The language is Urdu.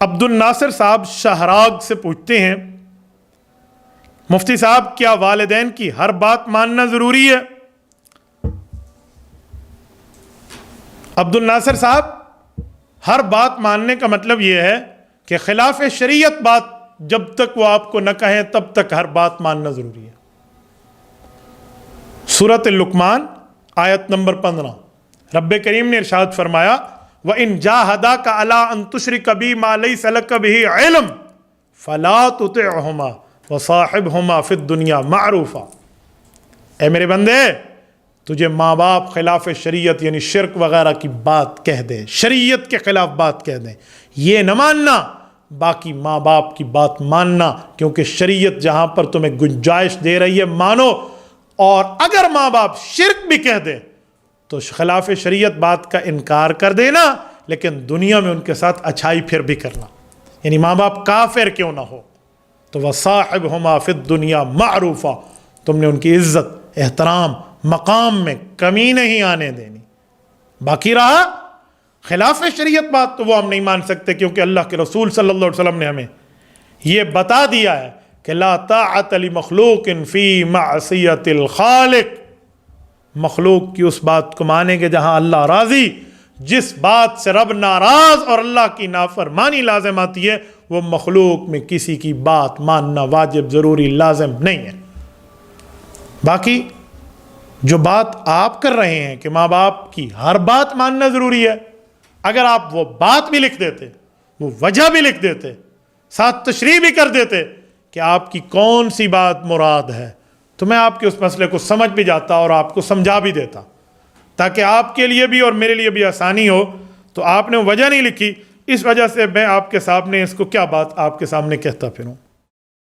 عبد الناصر صاحب شہراگ سے پوچھتے ہیں، مفتی صاحب کیا والدین کی ہر بات ماننا ضروری ہے؟ عبد الناصر صاحب، ہر بات ماننے کا مطلب یہ ہے کہ خلاف شریعت بات جب تک وہ آپ کو نہ کہیں تب تک ہر بات ماننا ضروری ہے۔ سورۃ لقمان آیت نمبر 15، رب کریم نے ارشاد فرمایا وَإِن جَاهَدَاكَ عَلَىٰ أَن تُشْرِكَ بِي مَا لَيْسَ لَكَ بِهِ عِلْمٌ فَلَا تُطِعْهُمَا وَصَاحِبْهُمَا فِي الدُّنْيَا مَعْرُوفًا۔ اے میرے بندے، تجھے ماں باپ خلاف شریعت یعنی شرک وغیرہ کی بات کہہ دیں، شریعت کے خلاف بات کہہ دیں، یہ نہ ماننا، باقی ماں باپ کی بات ماننا، کیونکہ شریعت جہاں پر تمہیں گنجائش دے رہی ہے مانو، اور اگر ماں باپ شرک بھی کہہ دیں تو خلاف شریعت بات کا انکار کر دینا، لیکن دنیا میں ان کے ساتھ اچھائی پھر بھی کرنا، یعنی ماں باپ کافر کیوں نہ ہو تو وَصَاحِبْهُمَا فِي الدُّنْيَا مَعْرُوفًا، تم نے ان کی عزت احترام مقام میں کمی نہیں آنے دینی۔ باقی رہا خلاف شریعت بات تو وہ ہم نہیں مان سکتے، کیونکہ اللہ کے رسول صلی اللہ علیہ وسلم نے ہمیں یہ بتا دیا ہے کہ لا طاعۃ لمخلوق فی معصیۃ الخالق، مخلوق کی اس بات کو مانیں گے جہاں اللہ راضی، جس بات سے رب ناراض اور اللہ کی نافرمانی لازم آتی ہے وہ مخلوق میں کسی کی بات ماننا واجب ضروری لازم نہیں ہے۔ باقی جو بات آپ کر رہے ہیں کہ ماں باپ کی ہر بات ماننا ضروری ہے، اگر آپ وہ بات بھی لکھ دیتے، وہ وجہ بھی لکھ دیتے، ساتھ تشریح بھی کر دیتے کہ آپ کی کون سی بات مراد ہے، تو میں آپ کے اس مسئلے کو سمجھ بھی جاتا اور آپ کو سمجھا بھی دیتا، تاکہ آپ کے لیے بھی اور میرے لیے بھی آسانی ہو۔ تو آپ نے وجہ نہیں لکھی، اس وجہ سے میں آپ کے سامنے اس کو کیا بات آپ کے سامنے کہتا پھروں۔